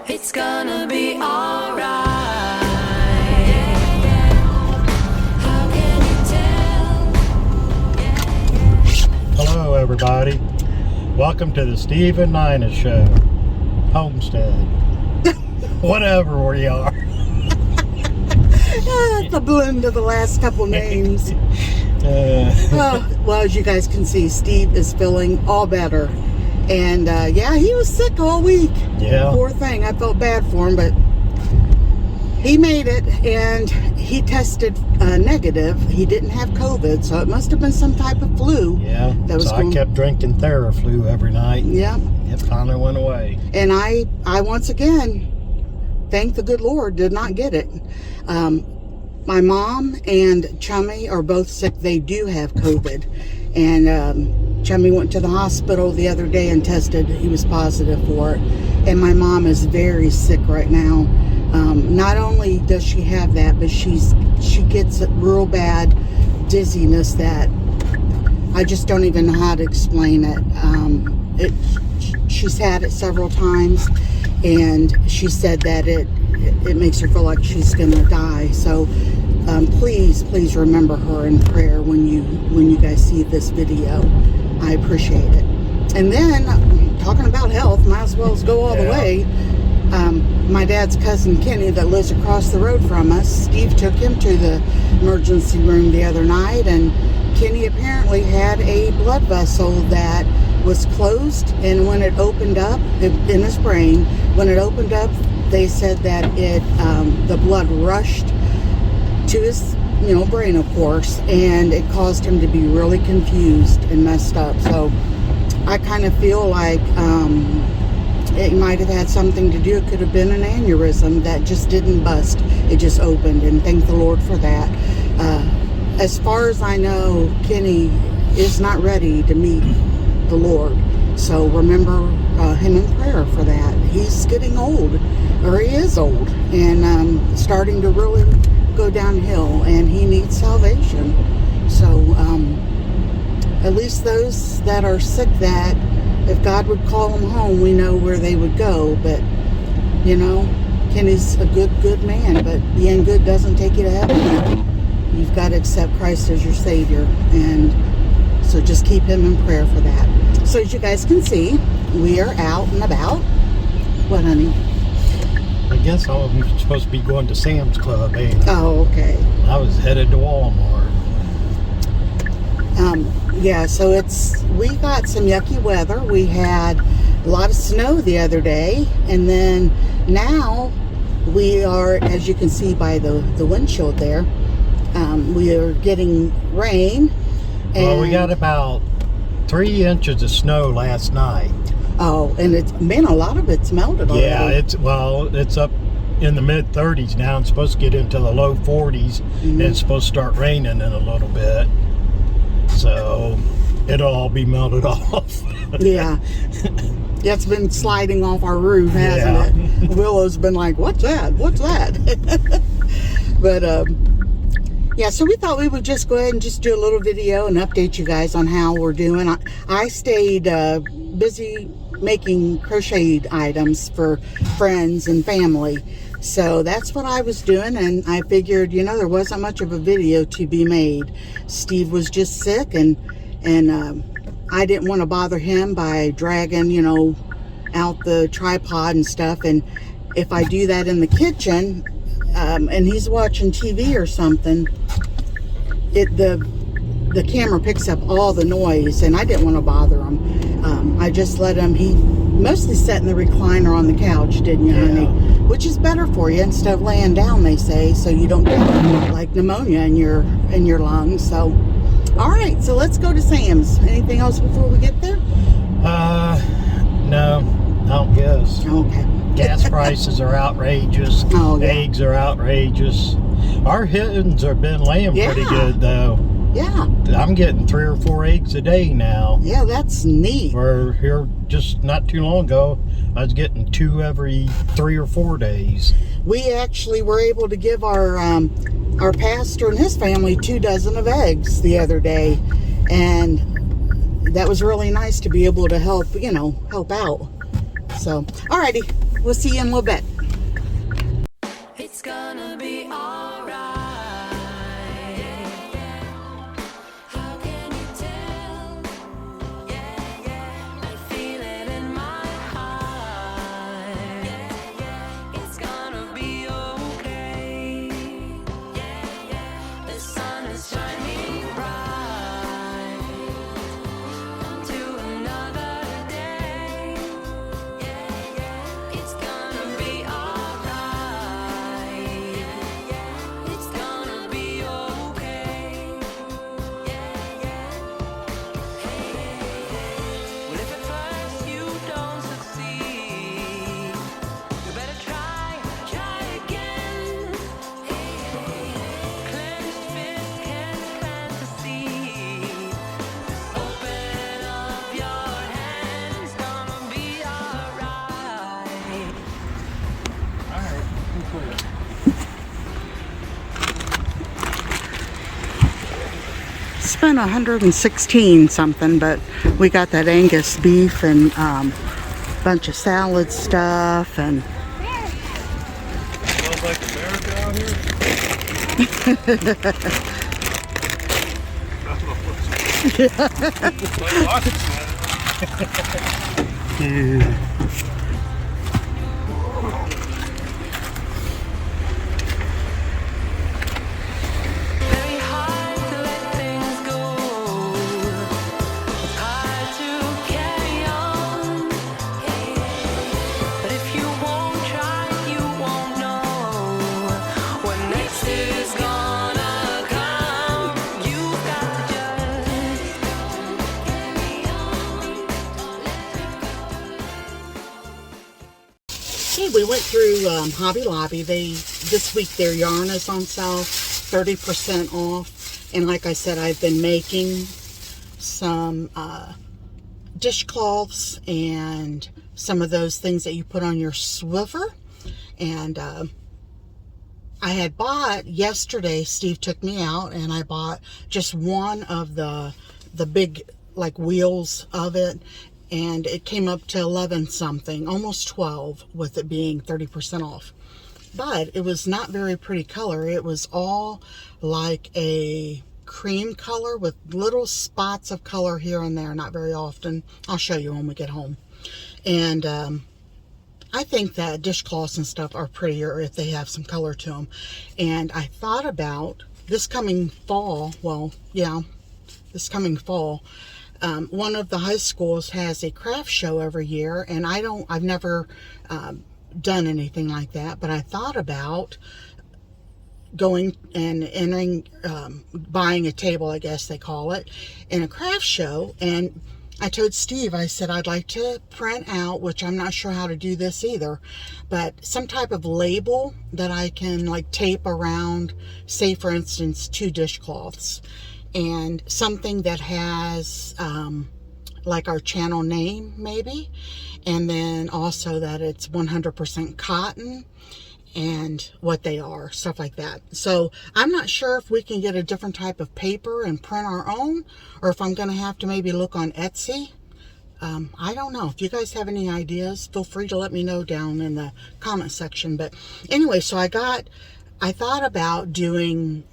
It's gonna be alright. How can you tell? Hello, everybody. Welcome to the Steve and Nina Show. Homestead. Whatever we are. It's a blend of the last couple names. Well, as you guys can see, Steve is feeling all better. And yeah, he was sick all week. Yeah. Poor thing. I felt bad for him, but he made it, and he tested negative. He didn't have COVID, so it must have been some type of flu. Yeah. That was so I kept drinking Theraflu every night. Yeah. It finally went away. And I once again, thank the good Lord, did not get it. My mom and Chummy are both sick. They do have COVID. And Chummy went to the hospital the other day and tested. He was positive for it. And my mom is very sick right now. Not only does she have that, but she gets a real bad dizziness that I just don't even know how to explain it. She's had it several times, and she said that it makes her feel like she's gonna die. So please remember her in prayer when you guys see this video. I appreciate it. And then talking about health, might as well go all the way. My dad's cousin Kenny that lives across the road from us, Steve took him to the emergency room the other night, and Kenny apparently had a blood vessel that was closed, and when it opened up in his brain, when it opened up, they said that the blood rushed to his brain, of course, and it caused him to be really confused and messed up. So I kind of feel like it might have had something to do. It could have been an aneurysm that just didn't bust. It just opened, and thank the Lord for that. As far as I know, Kenny is not ready to meet the Lord. So remember him in prayer for that. He's getting old, or he is old, and starting to really go downhill, and he needs salvation. So at least those that are sick, that if God would call them home, we know where they would go. But Kenny's a good man, but being good doesn't take you to heaven. You've got to accept Christ as your Savior, and so just keep him in prayer for that. So as you guys can see, we are out and about. What, honey? I guess I'm supposed to be going to Sam's Club, ain't I? Oh, okay. I was headed to Walmart. Yeah, so we got some yucky weather. We had a lot of snow the other day, and then now we are, as you can see by the windshield there, we are getting rain. Well, we got about 3 inches of snow last night. Oh, and a lot of it's melted already. Yeah, it's up in the mid-30s now. It's supposed to get into the low 40s, and it's supposed to start raining in a little bit. So it'll all be melted off. Yeah. It's been sliding off our roof, hasn't it? Willow's been like, what's that? What's that? But, yeah, so we thought we would just go ahead and just do a little video and update you guys on how we're doing. I stayed busy making crocheted items for friends and family. So that's what I was doing, and I figured, there wasn't much of a video to be made. Steve was just sick, and I didn't want to bother him by dragging, out the tripod and stuff. And if I do that in the kitchen, and he's watching TV or something, the camera picks up all the noise, and I didn't want to bother him. I just let him. He mostly sat in the recliner on the couch, didn't you, honey? Which is better for you instead of laying down, they say, so you don't get like pneumonia in your lungs. So, all right, so let's go to Sam's. Anything else before we get there? No, I don't guess. Okay. Gas prices are outrageous. Oh, yeah. Eggs are outrageous. Our hens have been laying pretty good, though. Yeah. I'm getting 3 or 4 eggs a day now. Yeah, that's neat. Where here just not too long ago, I was getting 2 every 3 or 4 days. We actually were able to give our pastor and his family 2 dozen of eggs the other day, and that was really nice to be able to help out. So, alrighty, We'll see you in a little bit. It's gonna be alright. How can you tell? I feel it in my heart. It's gonna be okay. The sun is shining bright to another day. It's gonna be alright. It's gonna be okay. Well, if at first you don't succeed, you better try again. Clenched fist can't plant the seed. Open up your hands, it's gonna be alright. Spent 116 something, but we got that Angus beef and bunch of salad stuff and Smells like America out here. Very hard to let things go. It's hard to carry on. But if you won't try, you won't know what next is gonna come. You've got to just carry on. hey, we went through Hobby Lobby. This week their yarn is on sale, 30% off. And like I said, I've been making some dishcloths and some of those things that you put on your swivel. And I had bought yesterday, Steve took me out and I bought just one of the big like wheels of it, and it came up to 11 something, almost 12, with it being 30% off. But it was not very pretty color. It was all like a cream color with little spots of color here and there, not very often. I'll show you when we get home. And I think that dishcloths and stuff are prettier if they have some color to them. And I thought about this coming fall, this coming fall, one of the high schools has a craft show every year, and I've never done anything like that, but I thought about going and entering, buying a table, I guess they call it, in a craft show. And I told Steve, I said, I'd like to print out, which I'm not sure how to do this either, but some type of label that I can like tape around, say for instance, 2 dishcloths, and something that has like our channel name maybe, and then also that it's 100% cotton and what they are, stuff like that. So I'm not sure if we can get a different type of paper and print our own, or if I'm going to have to maybe look on Etsy. I don't know. If you guys have any ideas, feel free to let me know down in the comment section. But anyway, so I thought about doing,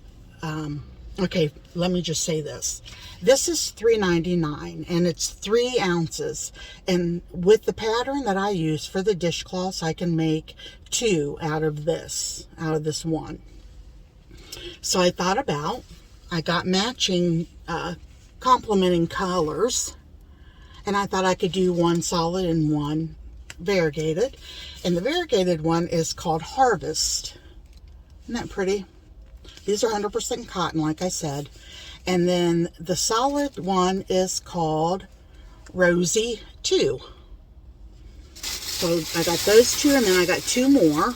okay, let me just say this. This is $3.99 and it's 3 ounces. And with the pattern that I use for the dishcloths, I can make 2 out of this one. So I thought about, I got matching, complementing colors. And I thought I could do one solid and one variegated. And the variegated one is called Harvest. Isn't that pretty? These are 100% cotton, like I said. And then the solid one is called Rosy 2. So I got those 2, and then I got 2 more.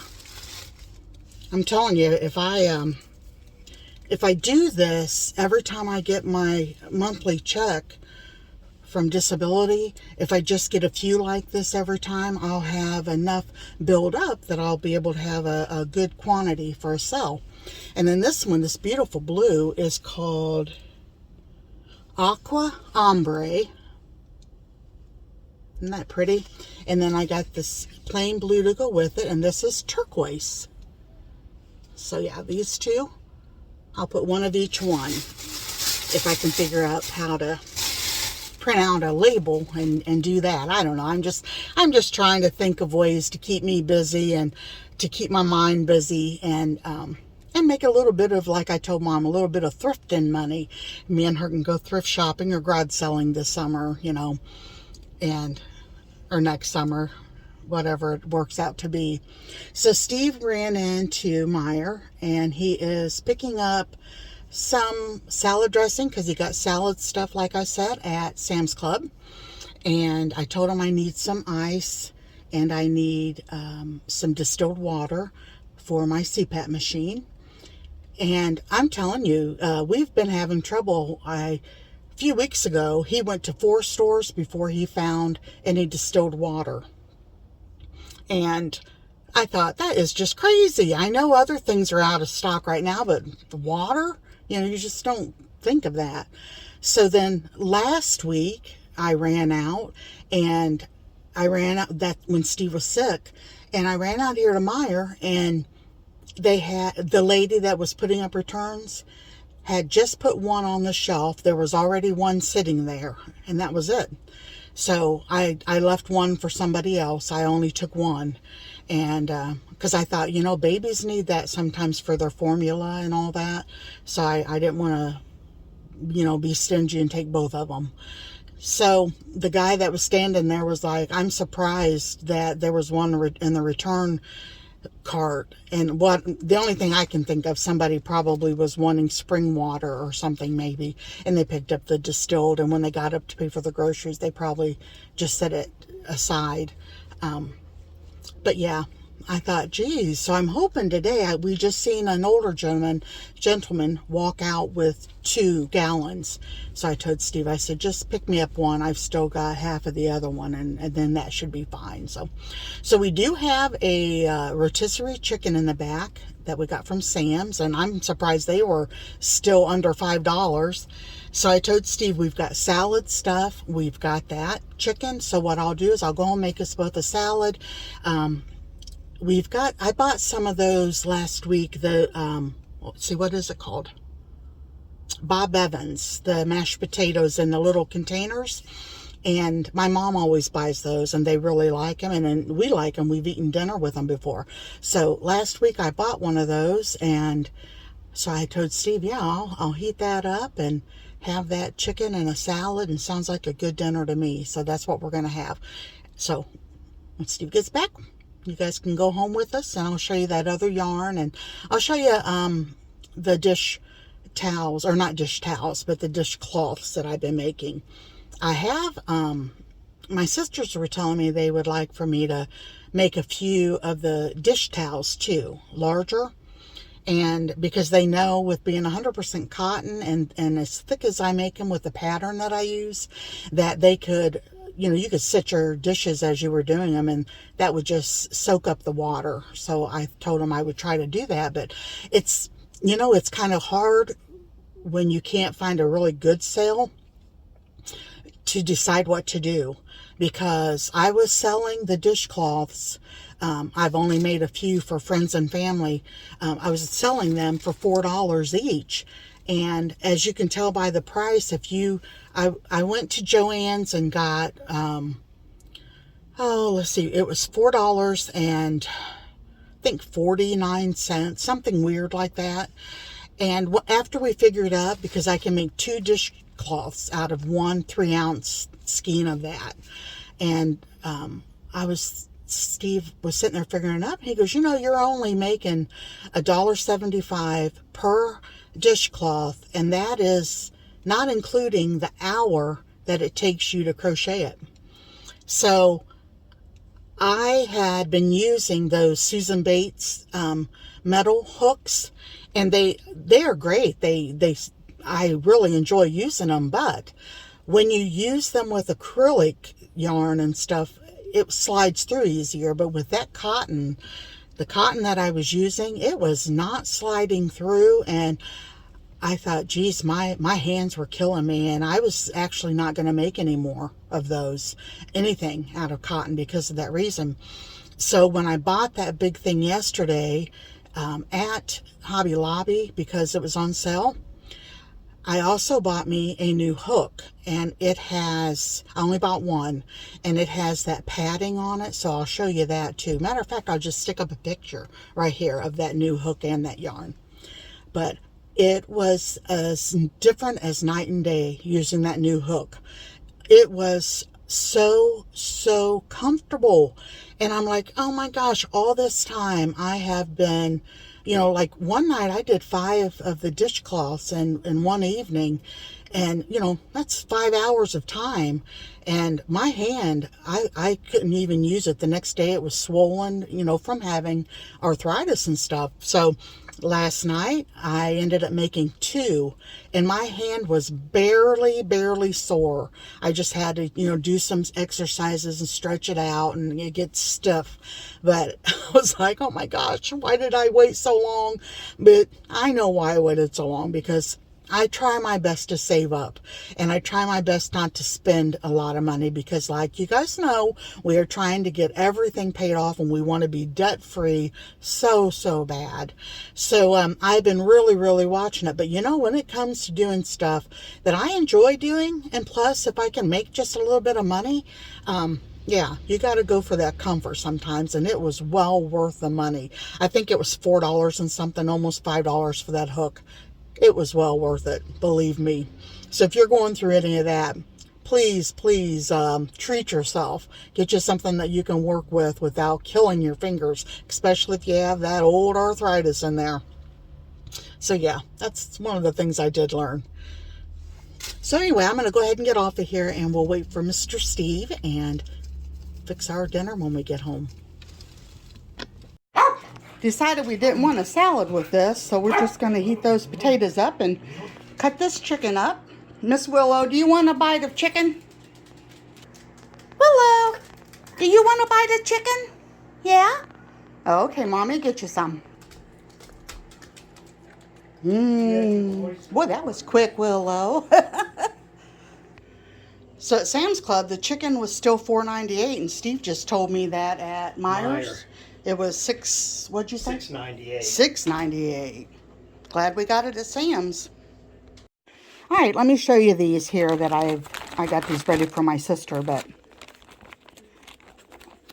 I'm telling you, if I do this every time I get my monthly check from disability, if I just get a few like this every time, I'll have enough build up that I'll be able to have a good quantity for a sale. And then this one, this beautiful blue, is called Aqua Ombre. Isn't that pretty? And then I got this plain blue to go with it, and this is turquoise. So yeah, these two, I'll put one of each one if I can figure out how to print out a label and do that. I don't know. I'm just trying to think of ways to keep me busy and to keep my mind busy and make a little bit of, like I told Mom, a little bit of thrifting money. Me and her can go thrift shopping or garage selling this summer, you know, or next summer, whatever it works out to be. So Steve ran into Meijer and he is picking up some salad dressing because he got salad stuff, like I said, at Sam's Club. And I told him I need some ice and I need some distilled water for my CPAP machine. And I'm telling you, we've been having trouble. A few weeks ago, he went to 4 stores before he found any distilled water. And I thought, that is just crazy. I know other things are out of stock right now, but the water, you know, you just don't think of that. So then last week, I ran out that when Steve was sick, and I ran out here to Meijer, and they had, the lady that was putting up returns had just put one on the shelf. There was already one sitting there, and that was it. So I left one for somebody else. I only took one. And because I thought, you know, babies need that sometimes for their formula and all that. So I didn't want to, you know, be stingy and take both of them. So the guy that was standing there was like, I'm surprised that there was one in the return cart. And the only thing I can think of, somebody probably was wanting spring water or something maybe, and they picked up the distilled, and when they got up to pay for the groceries, they probably just set it aside. But yeah, I thought, geez, so I'm hoping today, we just seen an older gentleman walk out with 2 gallons. So I told Steve, I said, just pick me up one. I've still got half of the other one, and then that should be fine. So we do have a rotisserie chicken in the back that we got from Sam's, and I'm surprised they were still under $5. So I told Steve, we've got salad stuff. We've got that chicken. So what I'll do is I'll go and make us both a salad. I bought some of those last week, let's see, what is it called? Bob Evans, the mashed potatoes in the little containers. And my mom always buys those, and they really like them, and we like them. We've eaten dinner with them before. So last week I bought one of those, and so I told Steve, yeah, I'll heat that up and have that chicken and a salad, and sounds like a good dinner to me. So that's what we're going to have. So when Steve gets back, you guys can go home with us, and I'll show you that other yarn, and I'll show you the dish towels, or not dish towels, but the dish cloths that I've been making. I have, my sisters were telling me they would like for me to make a few of the dish towels too, larger. And because they know with being 100% cotton and as thick as I make them with the pattern that I use, that they could, you know, you could sit your dishes as you were doing them, and that would just soak up the water. So I told them I would try to do that, but it's, you know, it's kind of hard when you can't find a really good sale to decide what to do, because I was selling the dishcloths. I've only made a few for friends and family. I was selling them for $4 each. And as you can tell by the price, I went to Joann's and got, let's see, it was $4 and I think 49 cents, something weird like that. And after we figured out, because I can make 2 dishcloths out of 1 3-ounce skein of that. And Steve was sitting there figuring it out. He goes, you know, you're only making $1.75 per dishcloth, and that is not including the hour that it takes you to crochet it. So I had been using those Susan Bates metal hooks, and they are great. I really enjoy using them, but when you use them with acrylic yarn and stuff, it slides through easier. But with that cotton, the cotton that I was using, it was not sliding through. And I thought, geez, my hands were killing me, and I was actually not going to make any more of those, anything out of cotton because of that reason. So when I bought that big thing yesterday at Hobby Lobby because it was on sale, I also bought me a new hook, and it has, I only bought one, and it has that padding on it, so I'll show you that too. Matter of fact, I'll just stick up a picture right here of that new hook and that yarn. But it was as different as night and day using that new hook. It was so comfortable. And I'm like, oh my gosh, all this time I have been, you know, like one night I did 5 of the dishcloths in one evening. And, you know, that's 5 hours of time. And my hand, I couldn't even use it. The next day it was swollen, you know, from having arthritis and stuff. So last night I ended up making 2, and my hand was barely sore. I just had to, you know, do some exercises and stretch it out, and it gets stiff. But I was like, oh my gosh, why did I wait so long? But I know why I waited so long, because I try my best to save up, and I try my best not to spend a lot of money, because like you guys know, we are trying to get everything paid off, and we want to be debt free so bad. So I've been really watching it. But you know, when it comes to doing stuff that I enjoy doing, and plus if I can make just a little bit of money, yeah, you got to go for that comfort sometimes, and it was well worth the money. I think it was $4 and something, almost $5 for that hook. It was well worth it, believe me. So if you're going through any of that, please treat yourself. Get you something that you can work with without killing your fingers, especially if you have that old arthritis in there. So yeah, that's one of the things I did learn. So anyway, I'm going to go ahead and get off of here, and we'll wait for Mr. Steve and fix our dinner when we get home. Decided we didn't want a salad with this, so we're just going to heat those potatoes up and cut this chicken up. Miss Willow, do you want a bite of chicken? Willow, do you want a bite of chicken? Yeah? Okay, Mommy, get you some. Boy, that was quick, Willow. So at Sam's Club, the chicken was still $4.98, and Steve just told me that at Myers. It was what'd you say? $6.98. $6.98. Glad we got it at Sam's. All right, let me show you these here that I got these ready for my sister, but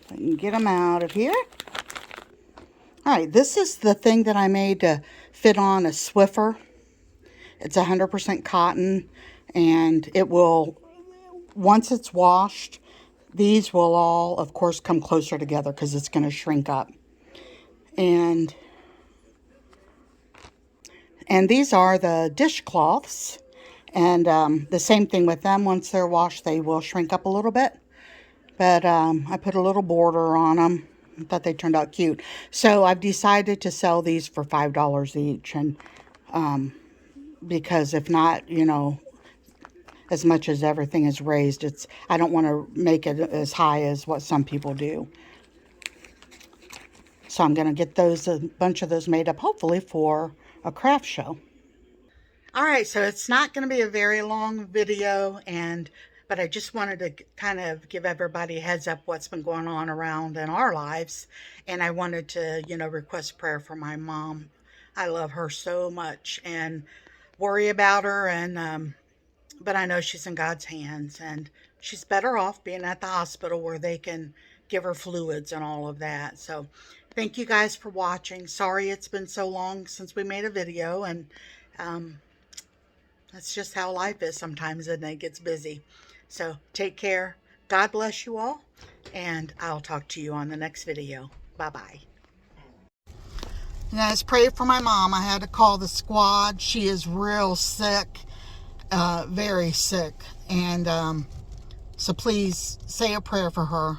I can get them out of here. All right, this is the thing that I made to fit on a Swiffer. It's 100% cotton, and it will, once it's washed, these will all, of course, come closer together because it's going to shrink up. And these are the dishcloths. And the same thing with them. Once they're washed, they will shrink up a little bit. But I put a little border on them. I thought they turned out cute. So I've decided to sell these for $5 each. And because if not, you know, as much as everything is raised, I don't want to make it as high as what some people do. So I'm going to get a bunch of those made up, hopefully for a craft show. All right, so it's not going to be a very long video, but I just wanted to kind of give everybody a heads up what's been going on around in our lives. And I wanted to, you know, request prayer for my mom. I love her so much and worry about her, but I know she's in God's hands, and she's better off being at the hospital where they can give her fluids and all of that. So thank you guys for watching. Sorry it's been so long since we made a video, and that's just how life is sometimes, and it gets busy. So take care. God bless you all, and I'll talk to you on the next video. Bye-bye. You guys, pray for my mom. I had to call the squad. She is real sick. Very sick, and so please say a prayer for her.